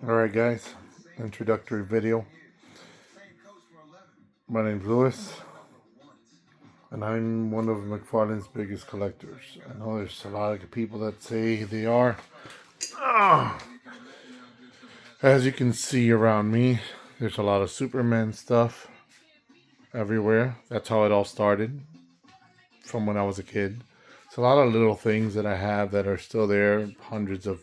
Alright guys, introductory video. My name's Lewis, and I'm one of McFarlane's biggest collectors. I know there's a lot of people that say they are. As you can see around me, there's a lot of Superman stuff everywhere. That's how it all started from when I was a kid. It's a lot of little things that I have that are still there. Hundreds of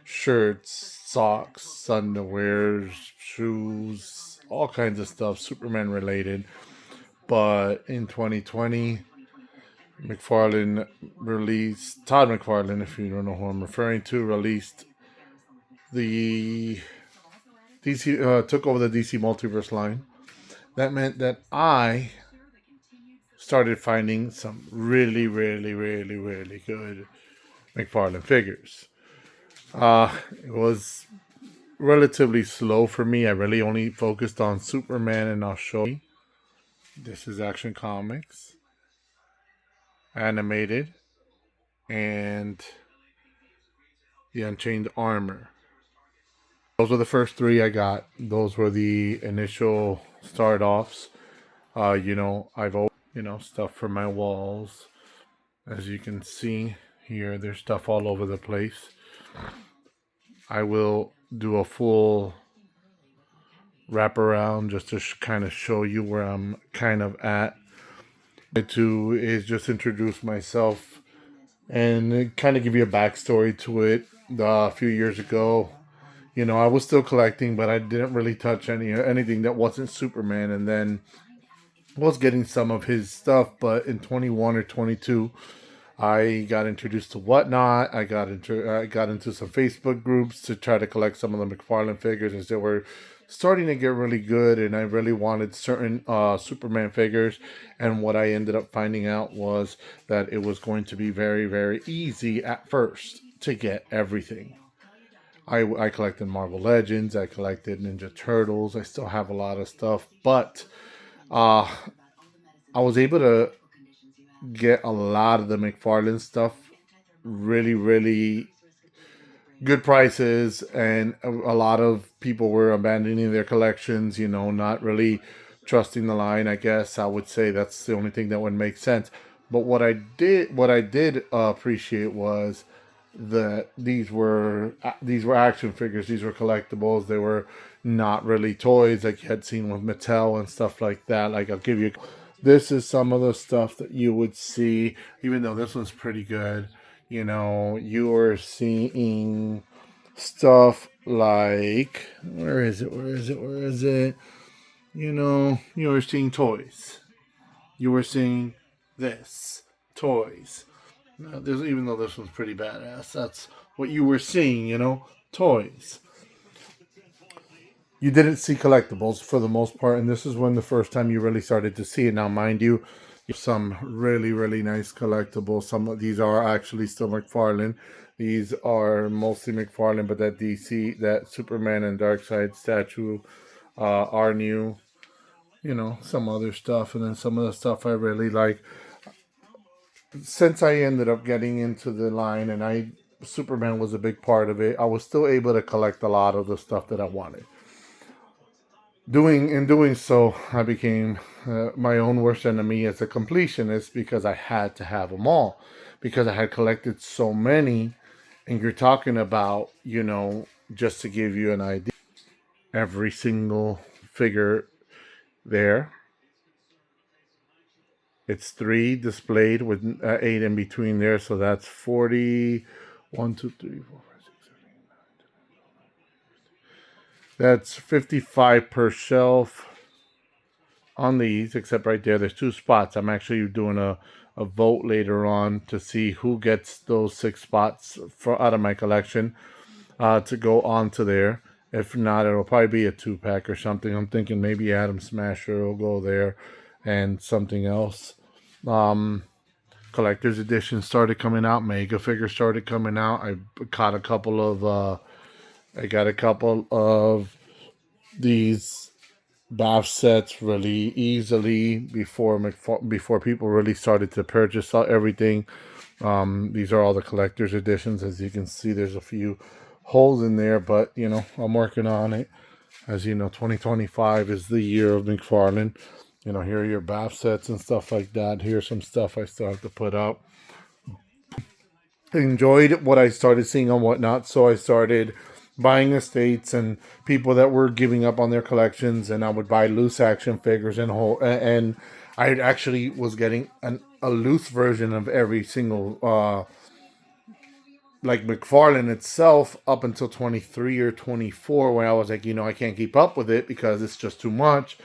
shirts, socks, underwear, shoes, all kinds of stuff Superman related. But in 2020, McFarlane released, Todd McFarlane, if you don't know who I'm referring to, released the DC, took over the DC Multiverse line. That meant that I started finding some really, really, really, really good McFarlane figures. It was relatively slow for me. I really only focused on Superman, and I'll show you. This is Action Comics, animated, and the Unchained Armor. Those were the first three I got. Those were the initial start offs. I've always, stuff for my walls. As you can see here, there's stuff all over the place. I will do a full wraparound just to kind of show you where I'm kind of at. To is just introduce myself and kind of give you a backstory to it. A few years ago, I was still collecting, but I didn't really touch anything that wasn't Superman. And then was getting some of his stuff, but in 21 or 22, I got introduced to Whatnot. I got into some Facebook groups to try to collect some of the McFarlane figures as they were starting to get really good, and I really wanted certain Superman figures. And what I ended up finding out was that it was going to be very, very easy at first to get everything. I collected Marvel Legends. I collected Ninja Turtles. I still have a lot of stuff, but I was able to get a lot of the McFarlane stuff really, really good prices, and a lot of people were abandoning their collections, not really trusting the line. I guess I would say that's the only thing that would make sense. But what I did appreciate was that these were action figures. These were collectibles. They were not really toys like you had seen with Mattel and stuff like that. Like, I'll give you, this is some of the stuff that you would see, even though this one's pretty good. You are seeing stuff like, where is it? You were seeing toys. You were seeing this, toys. Now, even though this one's pretty badass, that's what you were seeing, toys. You didn't see collectibles for the most part, and this is when the first time you really started to see it. Now, mind you, some really, really nice collectibles. Some of these are actually still McFarlane. These are mostly McFarlane, but that DC, that Superman and Darkseid statue are new. Some other stuff, and then some of the stuff I really like. Since I ended up getting into the line, and Superman was a big part of it, I was still able to collect a lot of the stuff that I wanted. Doing so, I became my own worst enemy as a completionist, because I had to have them all, because I had collected so many. And you're talking about, just to give you an idea, every single figure there. It's 3 displayed with 8 in between there, so that's 40. 1, 2, 3, 4, 5, 6, 7, 8, 9, 10. That's 55 per shelf on these, except right there, there's 2 spots. I'm actually doing a vote later on to see who gets those 6 spots out of my collection to go onto there. If not, it'll probably be a 2-pack or something. I'm thinking maybe Atom Smasher will go there, and something else. Collector's edition started coming out. Mega figures started coming out. I got a couple of these BAF sets really easily before people really started to purchase everything. These are all the collector's editions. As you can see, there's a few holes in there, but you know, I'm working on it. As you know, 2025 is the year of McFarlane. You know, here are your bath sets and stuff like that. Here's some stuff I still have to put up. Enjoyed what I started seeing on Whatnot, so I started buying estates and people that were giving up on their collections, and I would buy loose action figures and whole. And I actually was getting a loose version of every single like McFarlane itself up until 23 or 24, where I was like, you know, I can't keep up with it because it's just too much.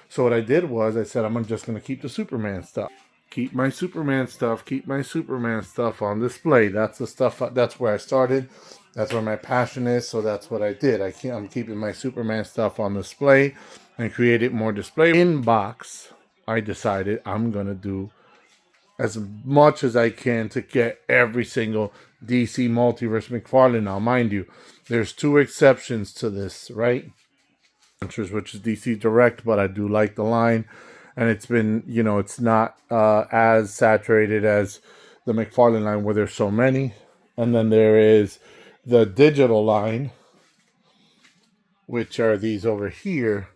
So what I did was I said, I'm just going to keep the Superman stuff. Keep my Superman stuff. Keep my Superman stuff on display. That's the stuff. That's where I started. That's where my passion is. So that's what I did. I'm keeping my Superman stuff on display and created more display. In box, I decided I'm going to do as much as I can to get every single DC Multiverse McFarlane. Now, mind you, there's two exceptions to this, right? Which is DC Direct, but I do like the line, and it's been, you know, it's not as saturated as the McFarlane line where there's so many. And then there is the digital line, which are these over here.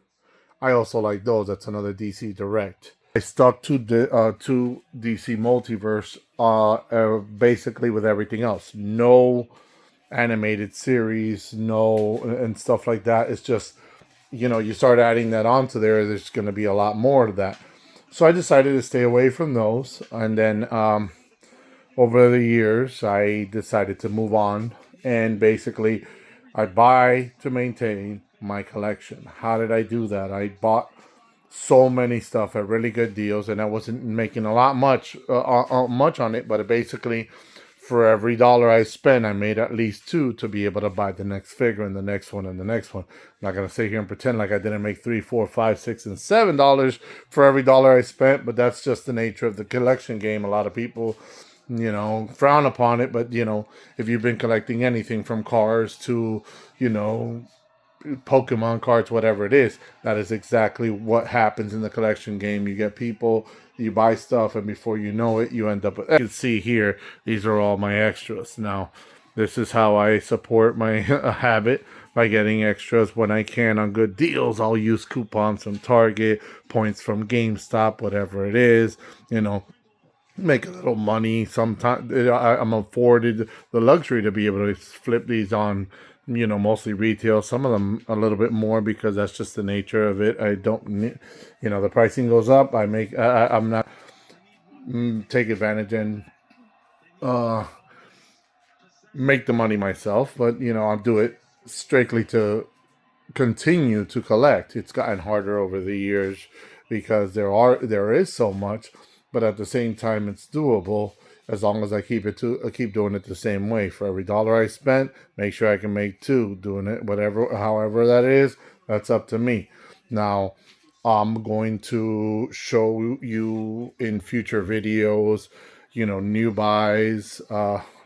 I also like those. That's another DC Direct. I stuck to DC Multiverse basically with everything else. No animated series, no, and stuff like that. It's just, you know, you start adding that onto there's going to be a lot more of that. So I decided to stay away from those. And then over the years, I decided to move on. And basically, I buy to maintain my collection. How did I do that? I bought so many stuff at really good deals, and I wasn't making a lot much on it, but basically for every dollar I spend, I made at least two to be able to buy the next figure and the next one and the next one. I'm not gonna sit here and pretend like I didn't make $3, $4, $5, $6, and $7 for every dollar I spent, but that's just the nature of the collection game. A lot of people, you know, frown upon it, but you know, if you've been collecting anything from cars to, you know, Pokemon cards, whatever it is, that is exactly what happens in the collection game. You get people, you buy stuff, and before you know it, you end up with, you can see here, these are all my extras. Now, this is how I support my habit, by getting extras when I can on good deals. I'll use coupons from Target, points from GameStop, whatever it is, you know, make a little money. Sometimes I'm afforded the luxury to be able to flip these on, you know, mostly retail. Some of them a little bit more because that's just the nature of it. I don't, you know, the pricing goes up. I'm not take advantage and make the money myself, but you know, I'll do it strictly to continue to collect. It's gotten harder over the years because there is so much, but at the same time, it's doable as long as I keep doing it the same way. For every dollar I spent, make sure I can make two. Doing it however that is, that's up to me. Now, I'm going to show you in future videos, you know, new buys,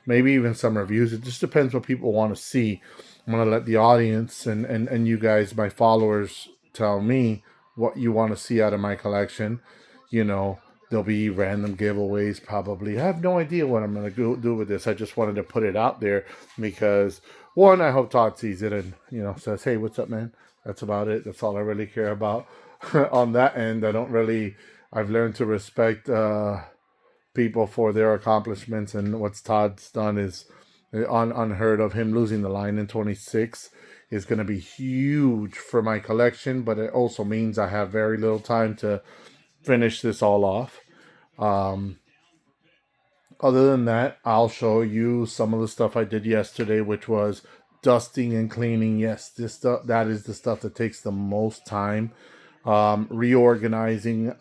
maybe even some reviews. It just depends what people want to see. I'm going to let the audience and you guys, my followers, tell me what you want to see out of my collection. You know, there'll be random giveaways probably. I have no idea what I'm going to do with this. I just wanted to put it out there because, one, I hope Todd sees it and, you know, says, hey, what's up, man? That's about it. That's all I really care about. On that end, I've learned to respect people for their accomplishments, and what Todd's done is unheard of. Him losing the line in 26 is going to be huge for my collection, but it also means I have very little time to finish this all off. Other than that, I'll show you some of the stuff I did yesterday, which was dusting and cleaning. Yes, that is the stuff that takes the most time. Reorganizing,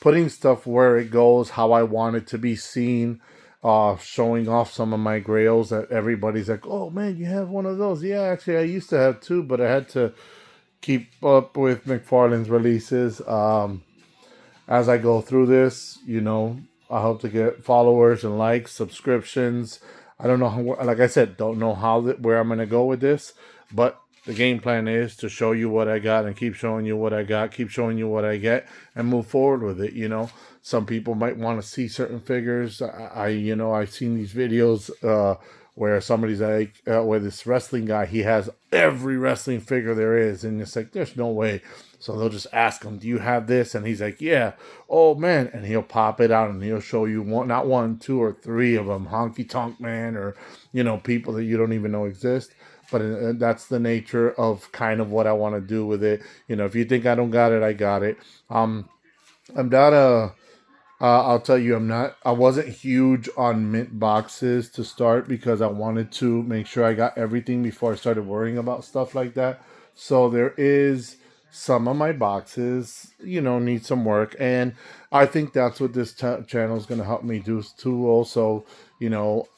putting stuff where it goes, how I want it to be seen, showing off some of my grails that everybody's like, oh man, you have one of those. Yeah, actually I used to have two, but I had to keep up with McFarlane's releases. As I go through this, you know, I hope to get followers and likes, subscriptions. I don't know how, like I said, don't know where I'm going to go with this, but the game plan is to show you what I got and keep showing you what I got, keep showing you what I get, and move forward with it. You know, some people might want to see certain figures. I've seen these videos where somebody's like, where this wrestling guy, he has every wrestling figure there is, and it's like, there's no way. So they'll just ask him, "Do you have this?" And he's like, "Yeah." "Oh man!" And he'll pop it out and he'll show you one, not one, two, or three of them, Honky Tonk Man, or people that you don't even know exist. But that's the nature of kind of what I want to do with it. If you think I don't got it, I got it. I'm not a I'll tell you, I wasn't huge on mint boxes to start because I wanted to make sure I got everything before I started worrying about stuff like that. So there is some of my boxes, need some work. And I think that's what this channel is going to help me do too. Also,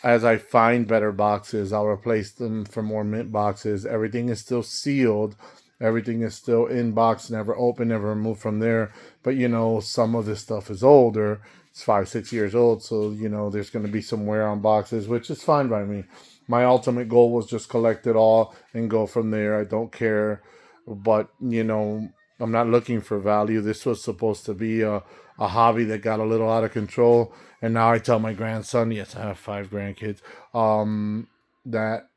as I find better boxes, I'll replace them for more mint boxes. Everything is still sealed. Everything is still in box, never open, never removed from there. But some of this stuff is older. It's 5, 6 years old. So, there's going to be some wear on boxes, which is fine by me. My ultimate goal was just collect it all and go from there. I don't care. But, I'm not looking for value. This was supposed to be a hobby that got a little out of control. And now I tell my grandson, yes, I have 5 grandkids, that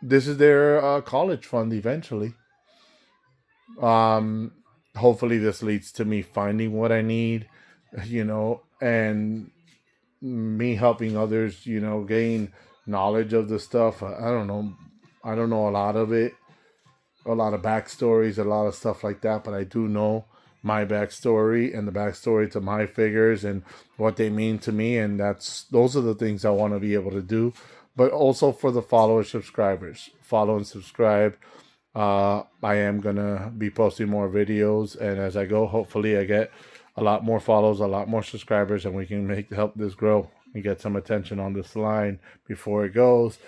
this is their college fund eventually. Um, Hopefully this leads to me finding what I need, and me helping others, gain knowledge of the stuff. I don't know. I don't know a lot of it, a lot of backstories, a lot of stuff like that, but I do know my backstory and the backstory to my figures and what they mean to me. And those are the things I want to be able to do. But also for the followers, subscribers, follow and subscribe. I am gonna be posting more videos, and as I go, hopefully I get a lot more follows, a lot more subscribers, and we can help this grow and get some attention on this line before it goes.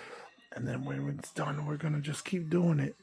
And then when it's done, we're gonna just keep doing it.